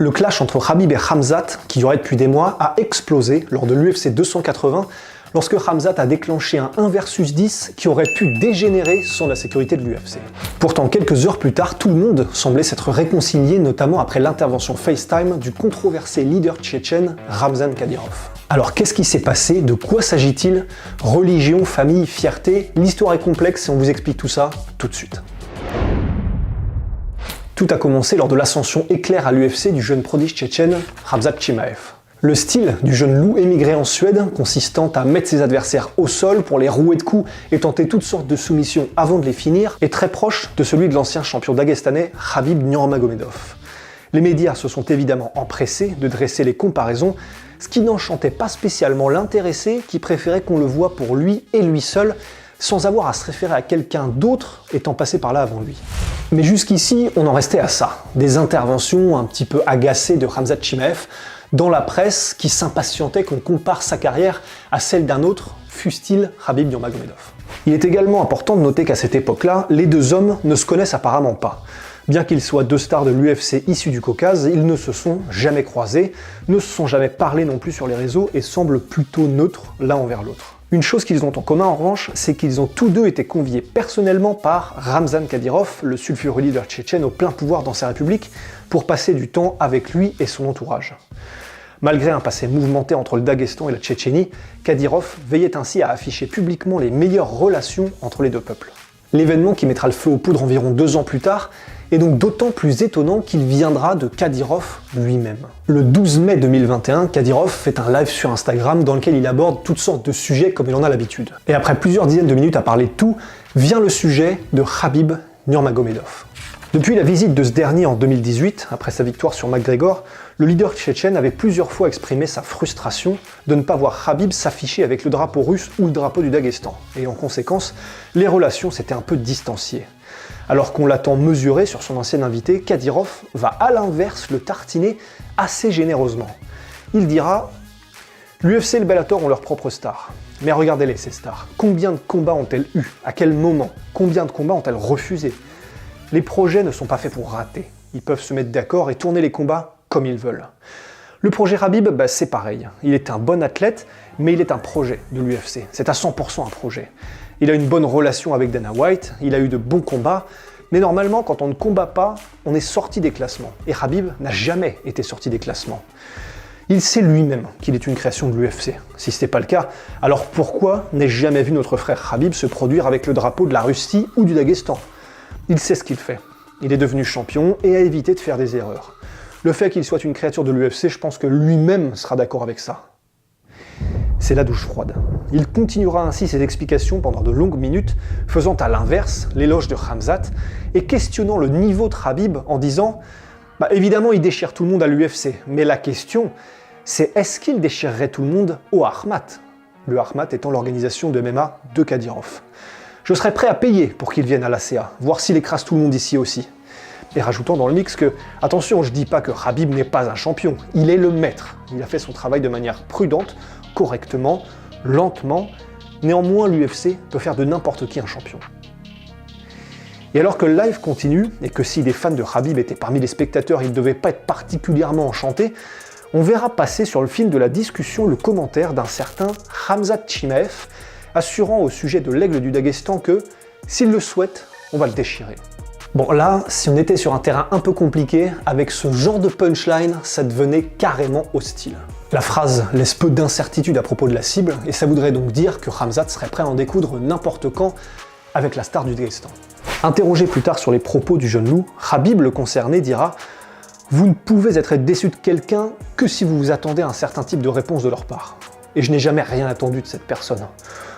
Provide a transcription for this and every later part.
Le clash entre Khabib et Khamzat, qui durait depuis des mois, a explosé lors de l'UFC 280 lorsque Khamzat a déclenché un 1 versus 10 qui aurait pu dégénérer sans la sécurité de l'UFC. Pourtant, quelques heures plus tard, tout le monde semblait s'être réconcilié, notamment après l'intervention FaceTime du controversé leader tchétchène Ramzan Kadyrov. Alors qu'est-ce qui s'est passé? De quoi s'agit-il? Religion, famille, fierté? L'histoire est complexe et on vous explique tout ça tout de suite. Tout a commencé lors de l'ascension éclair à l'UFC du jeune prodige tchétchène Khamzat Chimaev. Le style du jeune loup émigré en Suède, consistant à mettre ses adversaires au sol pour les rouer de coups et tenter toutes sortes de soumissions avant de les finir, est très proche de celui de l'ancien champion daguestanais Khabib Nurmagomedov. Les médias se sont évidemment empressés de dresser les comparaisons, ce qui n'enchantait pas spécialement l'intéressé qui préférait qu'on le voie pour lui et lui seul, sans avoir à se référer à quelqu'un d'autre étant passé par là avant lui. Mais jusqu'ici, on en restait à ça, des interventions un petit peu agacées de Khamzat Chimaev dans la presse qui s'impatientait qu'on compare sa carrière à celle d'un autre, fût-il Khabib Nurmagomedov. Il est également important de noter qu'à cette époque-là, les deux hommes ne se connaissent apparemment pas. Bien qu'ils soient deux stars de l'UFC issus du Caucase, ils ne se sont jamais croisés, ne se sont jamais parlé non plus sur les réseaux et semblent plutôt neutres l'un envers l'autre. Une chose qu'ils ont en commun en revanche, c'est qu'ils ont tous deux été conviés personnellement par Ramzan Kadyrov, le sulfureux leader tchétchène au plein pouvoir dans sa république, pour passer du temps avec lui et son entourage. Malgré un passé mouvementé entre le Daghestan et la Tchétchénie, Kadyrov veillait ainsi à afficher publiquement les meilleures relations entre les deux peuples. L'événement qui mettra le feu aux poudres environ 2 ans plus tard est donc d'autant plus étonnant qu'il viendra de Kadyrov lui-même. Le 12 mai 2021, Kadyrov fait un live sur Instagram dans lequel il aborde toutes sortes de sujets comme il en a l'habitude. Et après plusieurs dizaines de minutes à parler de tout, vient le sujet de Khabib Nurmagomedov. Depuis la visite de ce dernier en 2018, après sa victoire sur McGregor, le leader tchétchène avait plusieurs fois exprimé sa frustration de ne pas voir Khabib s'afficher avec le drapeau russe ou le drapeau du Daghestan. Et en conséquence, les relations s'étaient un peu distanciées. Alors qu'on l'attend mesuré sur son ancien invité, Kadyrov va à l'inverse le tartiner assez généreusement. Il dira « L'UFC et le Bellator ont leurs propres stars. Mais regardez-les, ces stars. Combien de combats ont-elles eu? À quel moment? Combien de combats ont-elles refusé? Les projets ne sont pas faits pour rater. Ils peuvent se mettre d'accord et tourner les combats comme ils veulent. Le projet Khabib, c'est pareil. Il est un bon athlète, mais il est un projet de l'UFC. C'est à 100% un projet. Il a une bonne relation avec Dana White, il a eu de bons combats, mais normalement, quand on ne combat pas, on est sorti des classements. Et Khabib n'a jamais été sorti des classements. Il sait lui-même qu'il est une création de l'UFC. Si ce n'est pas le cas, alors pourquoi n'ai-je jamais vu notre frère Khabib se produire avec le drapeau de la Russie ou du Daghestan? Il sait ce qu'il fait. Il est devenu champion et a évité de faire des erreurs. Le fait qu'il soit une créature de l'UFC, je pense que lui-même sera d'accord avec ça. C'est la douche froide. Il continuera ainsi ses explications pendant de longues minutes, faisant à l'inverse l'éloge de Khamzat et questionnant le niveau de Khabib en disant « Évidemment, il déchire tout le monde à l'UFC, mais la question, c'est est-ce qu'il déchirerait tout le monde au Ahmat ?» Le Ahmat étant l'organisation de MMA de Kadyrov. Je serais prêt à payer pour qu'il vienne à l'ACA, voir s'il écrase tout le monde ici aussi. Et rajoutant dans le mix que, attention, je dis pas que Khabib n'est pas un champion, il est le maître. Il a fait son travail de manière prudente, correctement, lentement. Néanmoins, l'UFC peut faire de n'importe qui un champion. Et alors que le live continue, et que si des fans de Khabib étaient parmi les spectateurs, ils ne devaient pas être particulièrement enchantés, on verra passer sur le fil de la discussion le commentaire d'un certain Khamzat Chimaev, assurant au sujet de l'aigle du Daghestan que, s'il le souhaite, on va le déchirer. Bon là, si on était sur un terrain un peu compliqué, avec ce genre de punchline, ça devenait carrément hostile. La phrase laisse peu d'incertitude à propos de la cible, et ça voudrait donc dire que Khamzat serait prêt à en découdre n'importe quand avec la star du Daghestan. Interrogé plus tard sur les propos du jeune loup, Khabib, le concerné, dira « Vous ne pouvez être déçu de quelqu'un que si vous vous attendez à un certain type de réponse de leur part. Et je n'ai jamais rien attendu de cette personne.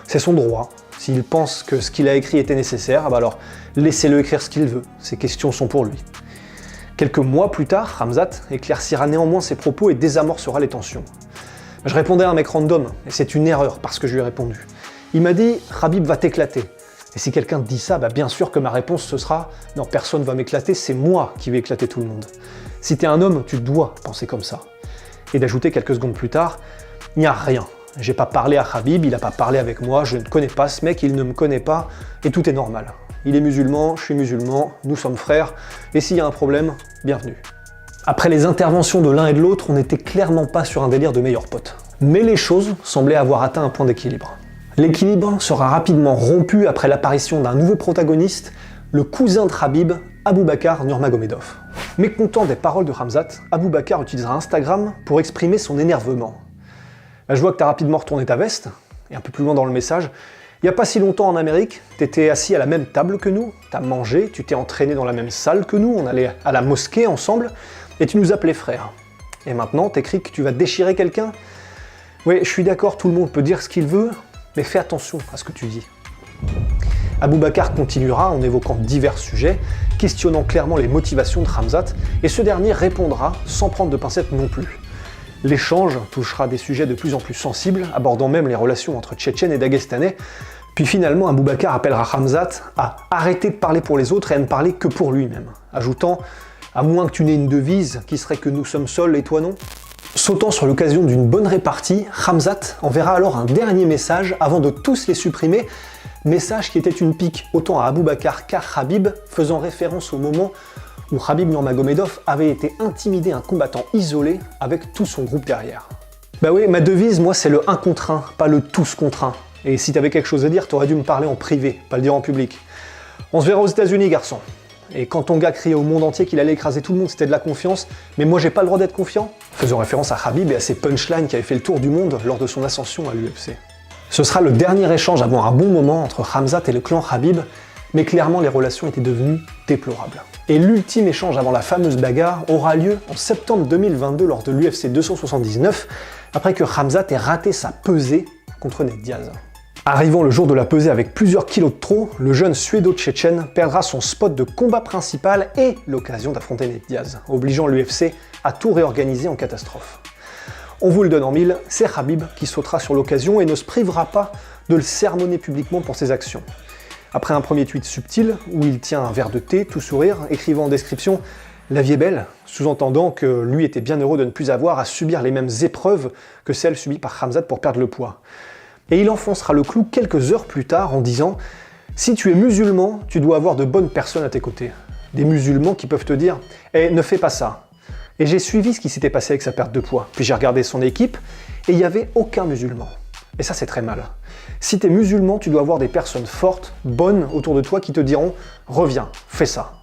C'est son droit. S'il pense que ce qu'il a écrit était nécessaire, alors laissez-le écrire ce qu'il veut. Ces questions sont pour lui. » Quelques mois plus tard, Khamzat éclaircira néanmoins ses propos et désamorcera les tensions. Je répondais à un mec random, et c'est une erreur parce que je lui ai répondu. Il m'a dit « Khabib va t'éclater ». Et si quelqu'un te dit ça, bien sûr que ma réponse ce sera « Non, personne va m'éclater, c'est moi qui vais éclater tout le monde ». Si t'es un homme, tu dois penser comme ça. Et d'ajouter quelques secondes plus tard « Il n'y a rien. J'ai pas parlé à Khabib, il n'a pas parlé avec moi, je ne connais pas ce mec, il ne me connaît pas, et tout est normal. Il est musulman, je suis musulman, nous sommes frères, et s'il y a un problème, bienvenue. » Après les interventions de l'un et de l'autre, on n'était clairement pas sur un délire de meilleurs potes. Mais les choses semblaient avoir atteint un point d'équilibre. L'équilibre sera rapidement rompu après l'apparition d'un nouveau protagoniste, le cousin de Khabib, Aboubakar Nurmagomedov. Mécontent des paroles de Khamzat, Aboubakar utilisera Instagram pour exprimer son énervement. Je vois que tu as rapidement retourné ta veste, et un peu plus loin dans le message, il n'y a pas si longtemps en Amérique, tu étais assis à la même table que nous, tu as mangé, tu t'es entraîné dans la même salle que nous, on allait à la mosquée ensemble, et tu nous appelais frères. Et maintenant, t'écris que tu vas déchirer quelqu'un? Oui, je suis d'accord, tout le monde peut dire ce qu'il veut, mais fais attention à ce que tu dis. Aboubakar continuera en évoquant divers sujets, questionnant clairement les motivations de Khamzat, et ce dernier répondra sans prendre de pincettes non plus. L'échange touchera des sujets de plus en plus sensibles, abordant même les relations entre Tchétchènes et Dagestanais, puis finalement Aboubakar appellera Khamzat à arrêter de parler pour les autres et à ne parler que pour lui-même, ajoutant « à moins que tu n'aies une devise qui serait que nous sommes seuls et toi non ». Sautant sur l'occasion d'une bonne répartie, Khamzat enverra alors un dernier message avant de tous les supprimer, message qui était une pique autant à Aboubakar qu'à Khabib, faisant référence au moment où Khabib Nurmagomedov avait été intimidé un combattant isolé avec tout son groupe derrière. Bah oui, ma devise, moi, c'est le 1 contre 1, pas le tous contre 1. Et si t'avais quelque chose à dire, t'aurais dû me parler en privé, pas le dire en public. On se verra aux États-Unis, garçon. Et quand ton gars criait au monde entier qu'il allait écraser tout le monde, c'était de la confiance, mais moi j'ai pas le droit d'être confiant? Faisant référence à Khabib et à ses punchlines qui avaient fait le tour du monde lors de son ascension à l'UFC. Ce sera le dernier échange avant un bon moment entre Khamzat et le clan Khabib, mais clairement les relations étaient devenues déplorables. Et l'ultime échange avant la fameuse bagarre aura lieu en septembre 2022 lors de l'UFC 279, après que Khamzat ait raté sa pesée contre Nate Diaz. Arrivant le jour de la pesée avec plusieurs kilos de trop, le jeune suédo-tchétchène perdra son spot de combat principal et l'occasion d'affronter Nate Diaz, obligeant l'UFC à tout réorganiser en catastrophe. On vous le donne en mille, c'est Khabib qui sautera sur l'occasion et ne se privera pas de le sermonner publiquement pour ses actions. Après un premier tweet subtil, où il tient un verre de thé, tout sourire, écrivant en description « La vie est belle », sous-entendant que lui était bien heureux de ne plus avoir à subir les mêmes épreuves que celles subies par Khamzat pour perdre le poids. Et il enfoncera le clou quelques heures plus tard en disant « Si tu es musulman, tu dois avoir de bonnes personnes à tes côtés. Des musulmans qui peuvent te dire « Eh, ne fais pas ça ». Et j'ai suivi ce qui s'était passé avec sa perte de poids. Puis j'ai regardé son équipe, et il n'y avait aucun musulman. Et ça, c'est très mal. Si tu es musulman, tu dois avoir des personnes fortes, bonnes autour de toi qui te diront « Reviens, fais ça ».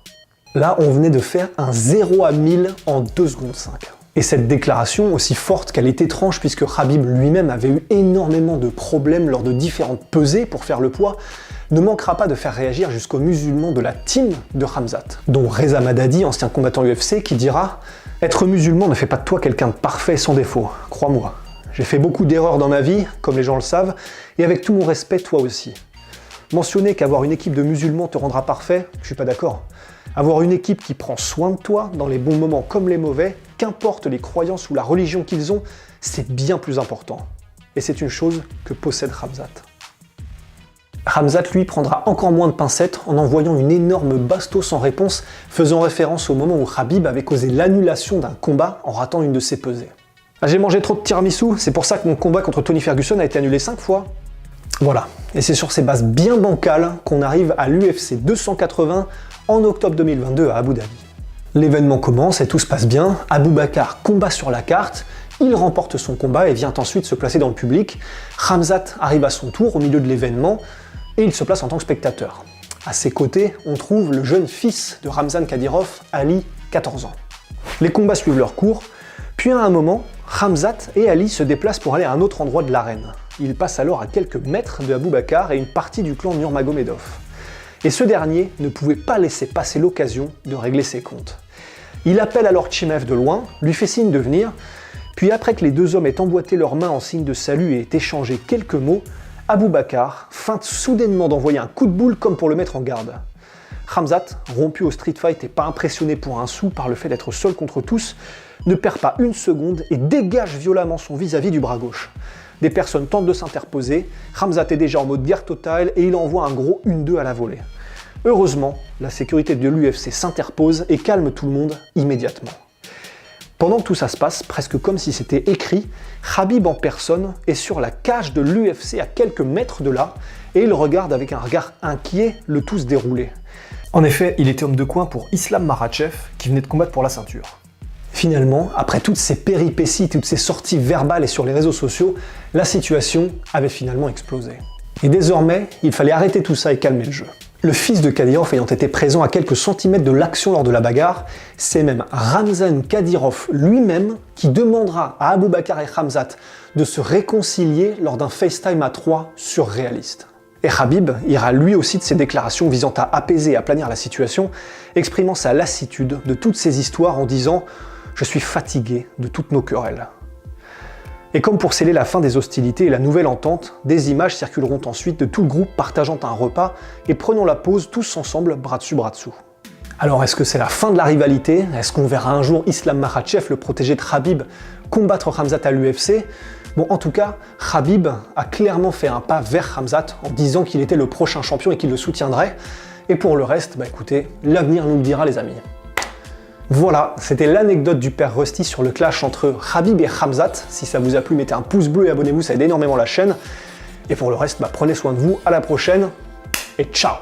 Là, on venait de faire un 0 à 1000 en 2 secondes 5. Et cette déclaration, aussi forte qu'elle est étrange puisque Khabib lui-même avait eu énormément de problèmes lors de différentes pesées pour faire le poids, ne manquera pas de faire réagir jusqu'aux musulmans de la team de Khamzat, dont Reza Madadi, ancien combattant UFC, qui dira « Être musulman ne fait pas de toi quelqu'un de parfait et sans défaut, crois-moi. J'ai fait beaucoup d'erreurs dans ma vie, comme les gens le savent, et avec tout mon respect, toi aussi. Mentionner qu'avoir une équipe de musulmans te rendra parfait, je suis pas d'accord. Avoir une équipe qui prend soin de toi, dans les bons moments comme les mauvais, qu'importe les croyances ou la religion qu'ils ont, c'est bien plus important. Et c'est une chose que possède Khamzat. Khamzat, lui, prendra encore moins de pincettes en envoyant une énorme bastos en réponse, faisant référence au moment où Khabib avait causé l'annulation d'un combat en ratant une de ses pesées. Ah, j'ai mangé trop de tiramisu, c'est pour ça que mon combat contre Tony Ferguson a été annulé 5 fois. Voilà, et c'est sur ces bases bien bancales qu'on arrive à l'UFC 280 en octobre 2022 à Abu Dhabi. L'événement commence et tout se passe bien, Aboubakar combat sur la carte, il remporte son combat et vient ensuite se placer dans le public. Khamzat arrive à son tour au milieu de l'événement et il se place en tant que spectateur. À ses côtés, on trouve le jeune fils de Ramzan Kadyrov, Ali, 14 ans. Les combats suivent leur cours, puis à un moment, Khamzat et Ali se déplacent pour aller à un autre endroit de l'arène. Ils passent alors à quelques mètres de Aboubakar et une partie du clan Nurmagomedov. Et ce dernier ne pouvait pas laisser passer l'occasion de régler ses comptes. Il appelle alors Chimaev de loin, lui fait signe de venir, puis après que les deux hommes aient emboîté leurs mains en signe de salut et aient échangé quelques mots, Aboubakar feinte soudainement d'envoyer un coup de boule comme pour le mettre en garde. Khamzat, rompu au street fight et pas impressionné pour un sou par le fait d'être seul contre tous, ne perd pas une seconde et dégage violemment son vis-à-vis du bras gauche. Des personnes tentent de s'interposer, Khamzat est déjà en mode guerre totale et il envoie un gros 1-2 à la volée. Heureusement, la sécurité de l'UFC s'interpose et calme tout le monde immédiatement. Pendant que tout ça se passe, presque comme si c'était écrit, Khabib en personne est sur la cage de l'UFC à quelques mètres de là et il regarde avec un regard inquiet le tout se dérouler. En effet, il était homme de coin pour Islam Makhachev qui venait de combattre pour la ceinture. Finalement, après toutes ces péripéties, toutes ces sorties verbales et sur les réseaux sociaux, la situation avait finalement explosé. Et désormais, il fallait arrêter tout ça et calmer le jeu. Le fils de Kadyrov ayant été présent à quelques centimètres de l'action lors de la bagarre, c'est même Ramzan Kadyrov lui-même qui demandera à Aboubakar et Khamzat de se réconcilier lors d'un FaceTime à 3 surréaliste. Et Khabib ira lui aussi de ses déclarations visant à apaiser et aplanir la situation, exprimant sa lassitude de toutes ces histoires en disant « Je suis fatigué de toutes nos querelles ». Et comme pour sceller la fin des hostilités et la nouvelle entente, des images circuleront ensuite de tout le groupe partageant un repas et prenant la pause tous ensemble, bras dessus bras dessous. Alors est-ce que c'est la fin de la rivalité? Est-ce qu'on verra un jour Islam Makhachev, le protégé de Khabib, combattre Khamzat à l'UFC? Bon, en tout cas, Khabib a clairement fait un pas vers Khamzat en disant qu'il était le prochain champion et qu'il le soutiendrait. Et pour le reste, bah écoutez, l'avenir nous le dira les amis. Voilà, c'était l'anecdote du père Rusty sur le clash entre Khabib et Khamzat. Si ça vous a plu, mettez un pouce bleu et abonnez-vous, ça aide énormément la chaîne. Et pour le reste, bah, prenez soin de vous, à la prochaine, et ciao!